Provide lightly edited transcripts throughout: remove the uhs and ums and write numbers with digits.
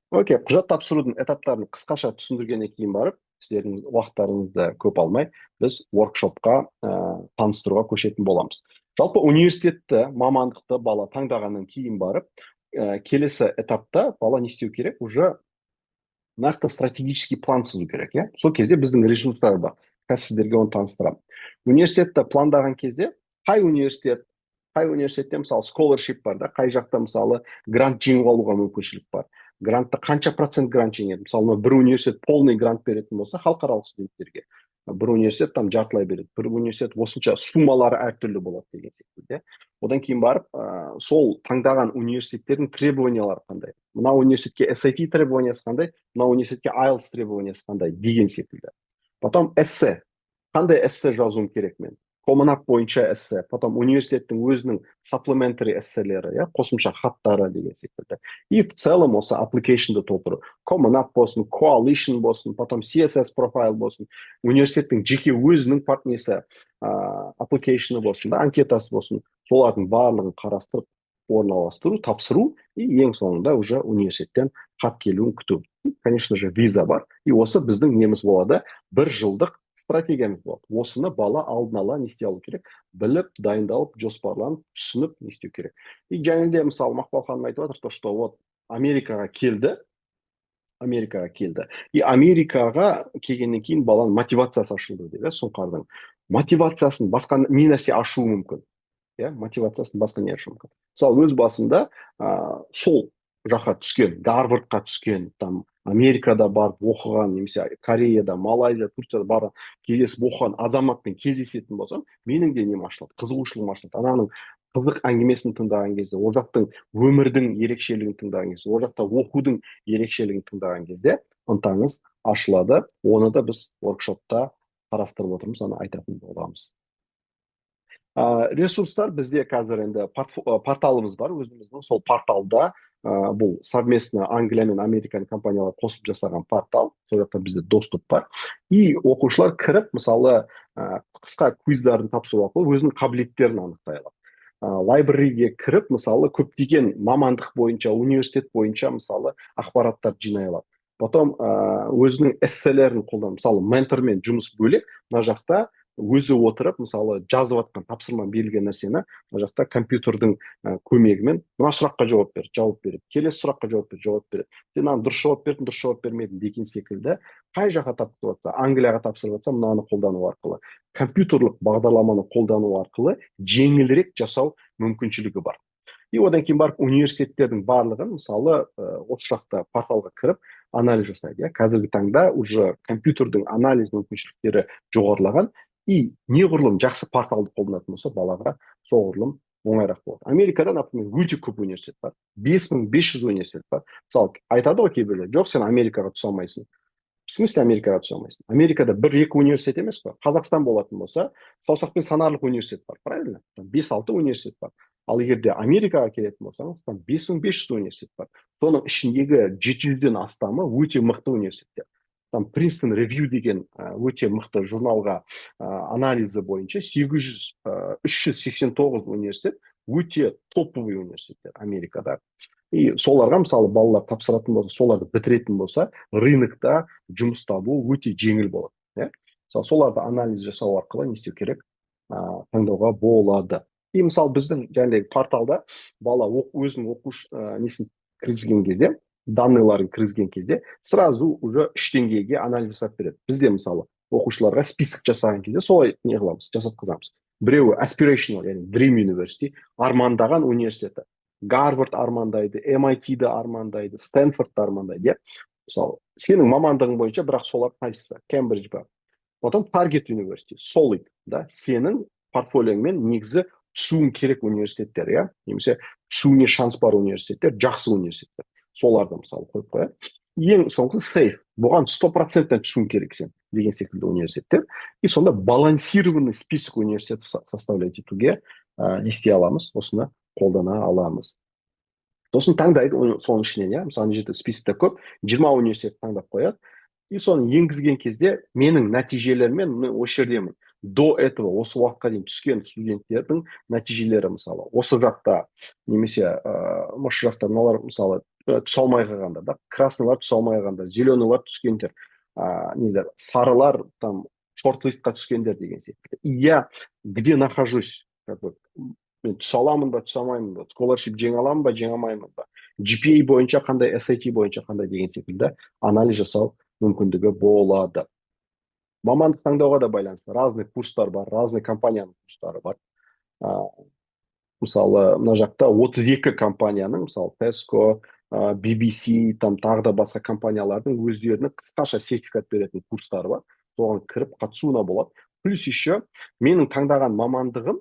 Окей, құжат тапсырудың этаптарын қысқаша түсіндіргеннен кейін барып, сіздердің уақыттарыңызды көп алмай, біз воркшопқа таныстыруға көшетін боламыз. Жалпы университетті, мамандықты бала таңдағаннан кейін барып, келесі этапта бала не істеу керек? Уже нақты стратегический план сызу керек, иә? Сол кезде біздің ресурстар бар. Қазір сіздерге оны таныстырамын. Университетті пландаған кезде қай университет, қай университетте мысалы scholarship бар да, қай жақта мысалы грант жеңіп алуға мүмкіншілік бар. Грантта қанша процент грант жеңеді? Мысалы, бір университет полный грант беретін болса, халықаралық студенттерге. Бір университет там жартылай береді. Бір университет осынша суммалары әртүрлі болады деген секілді. Одан кейін барып, сол таңдаған университеттердің требованиялары қандай? Мына университетке SAT требованиясы қандай? Мына университетке IELTS требованиясы қандай деген секілді. Потом эссе. Қандай эссе жазуым керек мен? Коммунап бойынша эссе. Потом университеттің өзінің supplementary эсселері, иә, қосымша хаттары деген секілді. И в целом осы application'ды толтыру. Коммунап болсын, coalition болсын, потом CSS профайл болсын, университеттің жеке өзінің партнесі application'ы болсын, да, анкетасы болсын, солардың барлығын қарастырып, орналастыру, тапсыру, и ең соңында уже университеттен хат келуін күту. Конечно же, виза бар. И осы біздің неміз болады, бір жылдық стратегиямыз болады. Осыны бала алдын ала не істей алу керек? Біліп, дайындалып, жоспарланып, түсініп не істеу керек. И және де мысалы Мақпал ханым айтып жатыр, то, что вот Америкаға келді. И Америкаға келгеннен кейін баланың мотивациясы ашылды деп, сұңқардың. Мотивациясын басқа не нәрсе ашуы мүмкін? Иә, мотивациясын басқа не ашу мүмкін? Мысалы, өз басында сол жаққа түскен, Гарвардқа түскен, там Америкада барып оқыған, немесе Кореяда, Малайзия, Турцияда барып кездесіп оқыған азаматпен кездесетін болсам, менің де нем ашылады, қызығушылығым ашылады. Ананың қызық әңгімесін тыңдаған кезде, ол жақтың өмірдің ерекшелігін тыңдаған кезде, ол жақта оқудың ерекшелігін тыңдаған кезде ынтаңыз ашылады. Оны да біз воркшопта қарастырып отырмыз, оны айтатын боламыз. Ресурстар бізде қазір енді порталымыз бар, өзіміздің сол порталда бұл совместно Англия мен Американ компаниялар қосып жасаған портал, сол жақта бізде доступ бар. И оқушылар кіріп, мысалы, қысқа квиздарын тапсыру арқылы өзінің қабілеттерін анықтай алады. Лайбрариге кіріп, мысалы, көптеген мамандық бойынша, университет бойынша, мысалы, ақпараттар жинай алады. Потом өзінің эсселерін қолданып, мысалы, ментормен жұмыс бөлек, мына жақта өзі отырып, мысалы, жазып жатқан тапсырма берілген нәрсені мына жақта компьютердің көмегімен мына сұраққа жауап береді, келесі сұраққа жауап береді. Сен мынаны дұрыс жауап бердің, дұрыс жауап бермедің деген секілді. Қай жаққа тапсырып жатса, Англияға тапсырып жатса, мынаны қолдану арқылы, компьютерлік бағдарламаны қолдану арқылы жеңілірек жасау мүмкіншілігі бар. И одан кейін барып университеттердің барлығын, мысалы, осы жақта порталға кіріп анализ жасайды. Иә, қазіргі таңда уже компьютердің анализ мүмкіншіліктері жоғарылаған. И неғұрлым жақсы порталды қолданатын болса, балаға соғұрлым оңайырақ болады. Америкада, например, өте көп университет бар. 5500 университет бар. Мысалы, айтады ғой кейбіреулер, жоқ, сен Америкаға түсе алмайсың. В смысле Америкаға түсе алмайсың? Америкада бір-екі университет емес қой. Қазақстан болатын болса, саусақпен санарлық университет бар, правильно? 5-6 университет бар. Ал егер де Америкаға келетін болсаңыз, там 5500 университет бар. Соның ішіндегі 700-ден астамы өте мықты университеттер. Там Принстон Ревью деген өте мықты журналға анализі бойынша 389 университет өте топовый университеттер Америкада. И соларға, мысалы, балалар тапсыратын болса, соларды бітіретін болса, рынокта жұмыс табу өте жеңіл болады. Мысалы, соларды анализ жасау арқылы не істеу керек? Таңдауға болады. И мысалы, біздің жаңағыдай порталда бала өзінің оқуш несін кіргізген кезде, данныйларын кіргізген кезде, сразу уже 3 деңгейге анализ жасап береді. Бізде, мысалы, оқушыларға список жасаған кезде солай не қыламыз, жасатқызамыз. Біреуі aspirational, яғни Dream University, армандаған университеті. Гарвард армандайды, MIT-ді армандайды, Стэнфордты армандайды. Мысалы, сенің мамандығың бойынша, бірақ солар қайсысы? Кембридж бар. Потом Target University, Solid, да, сенің портфолиоңмен негізі түсуің керек университеттер, иә, немесе түсуіне шанс бар университеттер, жақсы университеттер. Соларды, мысалы, қойып қояды. Ең соңғы Safe, бұған 100%-тен түсуің керек сен деген секілді университеттер. И сонда балансированный список университетов составлять етуге не істей аламыз, осыны қолдана аламыз. Сосын таңдайды, соның ішінен, иә, мысалы, жерде списокта көп, 20 университет таңдап қояды. И соны енгізген кезде менің нәтижелермен мен осы жердемін. До этого, осы уақытқа дейін түскен студенттердің нәтижелері, мысалы, осы жақта немесе осы жақта мыналар, мысалы, түсе алмай қалғандар да, краснылар түсе алмай қалғандар, зеленыйлар түскендер, нелер сарылар там шорт-листқа түскендер деген секілді. И я где нахожусь, как бы мен түсе аламын ба түсе алмаймын ба, scholarship жеңе аламын ба жеңе алмаймын ба, GPA бойынша қандай, SAT бойынша қандай деген секілді анализ жасау мүмкіндігі болады. Мамандық таңдауға да байланысты разный курстар бар, разный компанияның курстары бар. Мысалы мына жақта 32 компанияның, мысалы Tesco, BBC, там тағы да басқа компаниялардың өздерінің қысқаша сертификат беретін курстары бар. Соған кіріп қатысуына болады. Плюс еще менің таңдаған мамандығым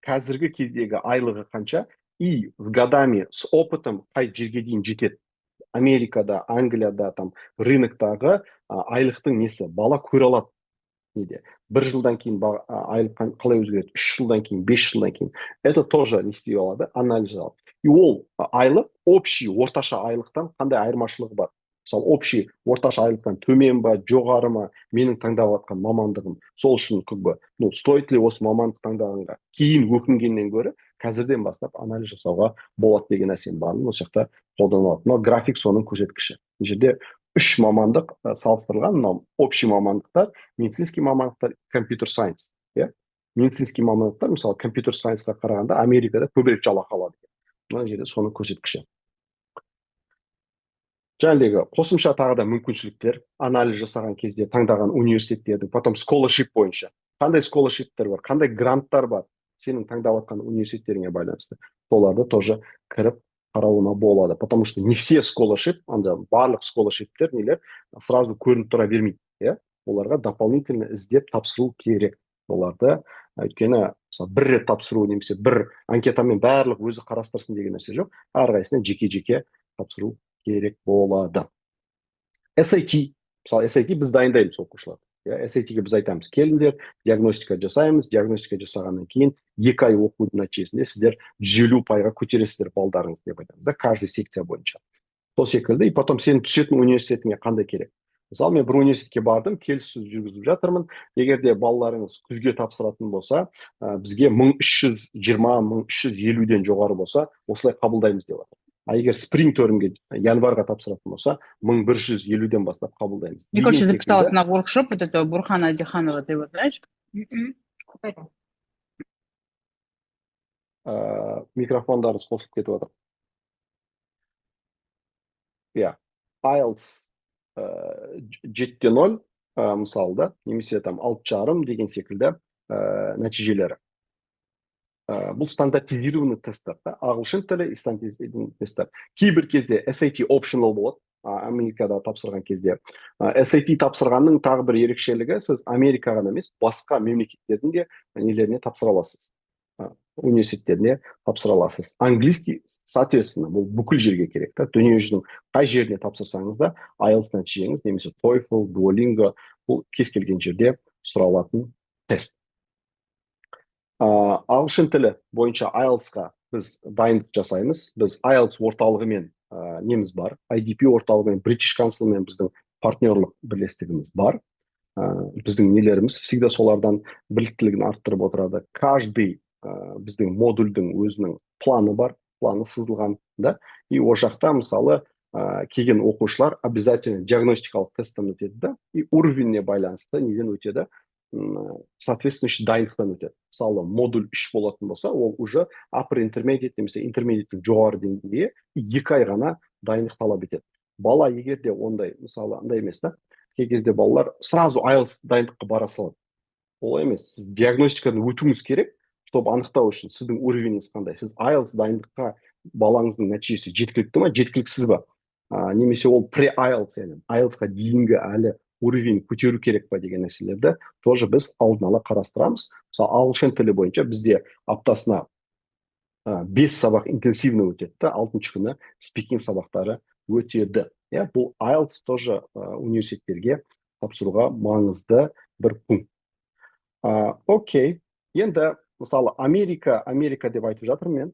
қазіргі кездегі айлығы қанша и с годами, с опытом қай жерге дейін жетеді. Америкада, Англияда, там рыноктағы айлықтың несі, бала көре алады. неде бір жылдан кейін айлық қалай өзгереді, 3 жылдан кейін, 5 жылдан кейін, это тоже не істей алады, анализ алады. И ол айлық общий орташа айлықтан қандай айырмашылығы бар. Мысалы общий орташа айлықтан төмен ба жоғары ма менің таңдап жатқан мамандығым, сол үшін как бы стоит ли осы мамандық таңдағанға кейін өкінгеннен гөрі қазірден бастап анализ жасауға болады деген нәрсенің барын осы жақта қолданылады. Мынау график соның көрсеткіші. Бұл жерде үш мамандық салыстырылған. Мынау общий мамандықтар, медицинский мамандықтар, компьютер сайенс. Медицинский мамандықтар, мысалы компьютер сайенсқа қарағанда Америкада көбірек жалақы алады. Мына жерде соның көрсеткіші. Жаңағы қосымша тағы да мүмкіншіліктер, анализ жасаған кезде таңдаған университеттердің, потом scholarship бойынша. Қандай scholarshipтер бар, қандай гранттар бар, сенің таңдап жатқан университеттеріңе байланысты. Соларды тоже кіріп қарауына болады. Потому что не все scholarship, анда барлық scholarshipтер нелер сразу көрініп тұра бермейді. Оларға дополнительно іздеп тапсыру керек. Оларды өйткені бір рет тапсыру немесе бір анкетамен барлық өзі қарастырсын деген нәрсе жоқ. Әрқайсысына жеке-жеке тапсыру керек болады. SAT, мысалы SAT біз дайындаймыз оқушыларды. SAT-ге біз айтамыз, келіңдер, диагностика жасаймыз, диагностика жасағаннан кейін 2 ай оқудың нәтижесінде сіздер 150%-ға көтересіздер балдарыңыз деп айтамыз да, каждый секция бойынша. Сол секілді, и потом сен түсетін университетіңе қандай керек. Мысалы мен бір университетке бардым, келіссөз жүргізіп жатырмын. Егер де балаларыңыз күзге тапсыратын болса, бізге 1320-1350-ден жоғары болса, осылай қабылдаймыз деп жатыр. А егер спринг термге январьға тапсыратын болса, 1150-ден бастап қабылдаймыз. Мне кажется, записалась на воркшоп вот этого Бурхана Адиханова, ты его знаешь? Микрофондарыңыз қосылып кетіп жатыр. IELTS 7.0 мысалы да, немесе там 6.5 деген секілді нәтижелері. Бұл стандартизированный тесттер, ағылшын тілі и стандартизированный тесттер. Кейбір кезде SAT optional болады, Америкада тапсырған кезде. SAT тапсырғанның тағы бір ерекшелігі, сіз Америкаға емес, басқа мемлекеттердің де нелеріне тапсыра аласыз. Университеттеріне тапсыра аласыз. Английский, соответственно, бұл бүкіл жерге керек. Дүние жүзінің қай жеріне тапсырсаңыз да, IELTS нәтижеңіз, немесе TOEFL, Duolingo, бұл кез келген жерде сұралатын тест. Ағылшын тілі бойынша IELTS-ға біз дайындық жасаймыз. Біз IELTS орталығымен неміз бар. IDP орталығымен, British Councilмен біздің партнерлық бірлестігіміз бар. Біздің нелеріміз всегда солардан біліктілігін арттырып отырады. Каждый біздің модульдің өзінің планы бар, планы сызылған, да. И о жақта мысалы келген оқушылар обязательно диагностикалық тесттен өтеді, да. И уровеніне байланысты неден өтеді? Соответствующий дайындықтан өтеді. Мысалы модуль 3 болатын болса, ол уже upper intermediate немесе intermediate жоғары деңгейде 2 ай ғана дайындық талап етеді. Бала егер де ондай, мысалы андай емес, да. Кей кезде балалар сразу IELTS дайындыққа бара салады. Олай емес. Сіз диагностикадан өтуіңіз керек, чтобы анықтау үшін сіздің уровеніңіз қандай. Сіз IELTS дайындыққа балаңыздың нәтижесі жеткілікті ме, жеткіліксіз ба? Немесе ол pre-IELTS, яғни IELTS-қа дейінгі әлі уровень көтеру керек па деген нәрселерді тоже біз алдын ала қарастырамыз. Мысалы ағылшын тілі бойынша бізде аптасына 5 сабақ интенсивно өтеді, 6-шы күні спикинг сабақтары өтеді. Бұл IELTS тоже университеттерге тапсыруға маңызды бір пункт. Окей, енді мысалы Америка деп айтып жатырмын мен,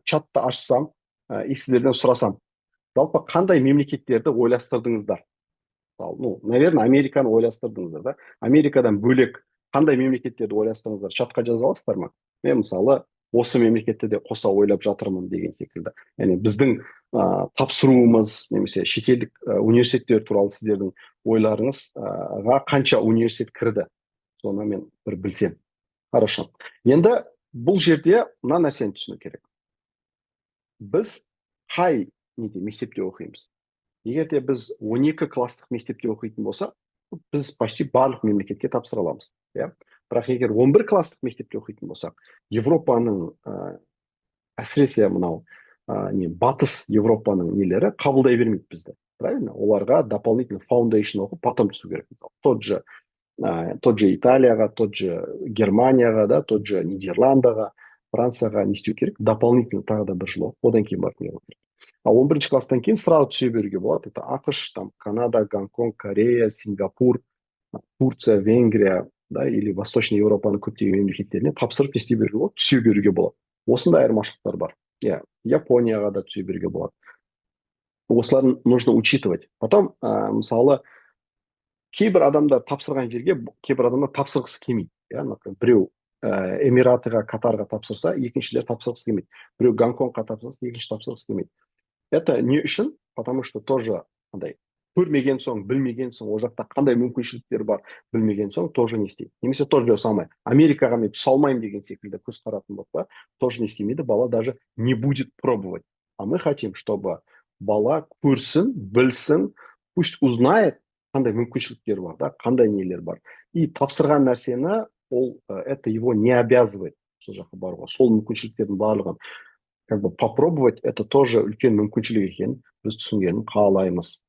чатты ашсам, сіздерден сұрасам, жалпы қандай мемлекеттерді ойластырдыңыздар? Наверное, Американы ойластырдыңыздар, да? Америкадан бөлек қандай мемлекеттерді ойластырдыңыздар? Чатқа жаза аласыздар ма? Мен мысалы осы мемлекетте де қоса ойлап жатырмын деген секілді. Яғни біздің тапсыруымыз немесе шетелдік университеттер туралы сіздердің ойларыңызға қанша университет кірді, соны мен бір білсем. Хорошо. Енді бұл жерде мына нәрсені түсіну керек. Біз қай мектепте оқимыз? Егер де біз 12 класстық мектепте оқитын болсақ, біз почти барлық мемлекетке тапсыра аламыз. Бірақ егер 11 класстық мектепте оқитын болсақ, Европаның әсіресе мынау батыс Европаның нелері қабылдай бермейді бізді. Правильно? Оларға дополнительно foundation оқып, потом түсу керек. Тот же Италияға, тот же Германияға, да, тот же Нидерландыға, Францияға не істеу керек? Дополнительно тағы да бір жыл оқып, одан кейін барып не қылу керек. А 11 класстан кейін сразу түсе беруге болады. Это ақш, там Канада, Гонконг, Корея, Сингапур, Турция, Венгрия, да, или Восточный Европаның көптеген мемлекеттеріне тапсырып істей беруге болады, түсе беруге болады. Осындай айырмашылықтар бар. Японияға да түсе беруге болады. Осыларын нужно учитывать. Потом, мысалы, кейбір адамдар тапсырған жерге, кейбір адамдар тапсырғысы келмейді. Біреу Эмиратыға, Катарға тапсырса, екіншілер тапсырғысы келмейді. Біреу Гонконгқа тапсырса, екінші тапсырғысы келмейді. Это не үшін, потому что тоже қандай көрмеген соң, білмеген соң, ол жақта қандай мүмкіншіліктер бар, білмеген соң тоже не істейді. Немесе тоже самое. Америкаға мен түсе алмаймын деген секілді көзқаратын болса, тоже не істемейді, бала даже не будет пробовать. А мы хотим, чтобы бала көрсін, білсін, пусть узнает, қандай мүмкіншіліктер бар, да, қандай нелер бар. И тапсырған нәрсені, это его не обязывает сол жаққа баруға. Сол мүмкіншіліктердің барлығын попробовать, это тоже үлкен мүмкіншілік екенін біз түсінгенін қалаймыз.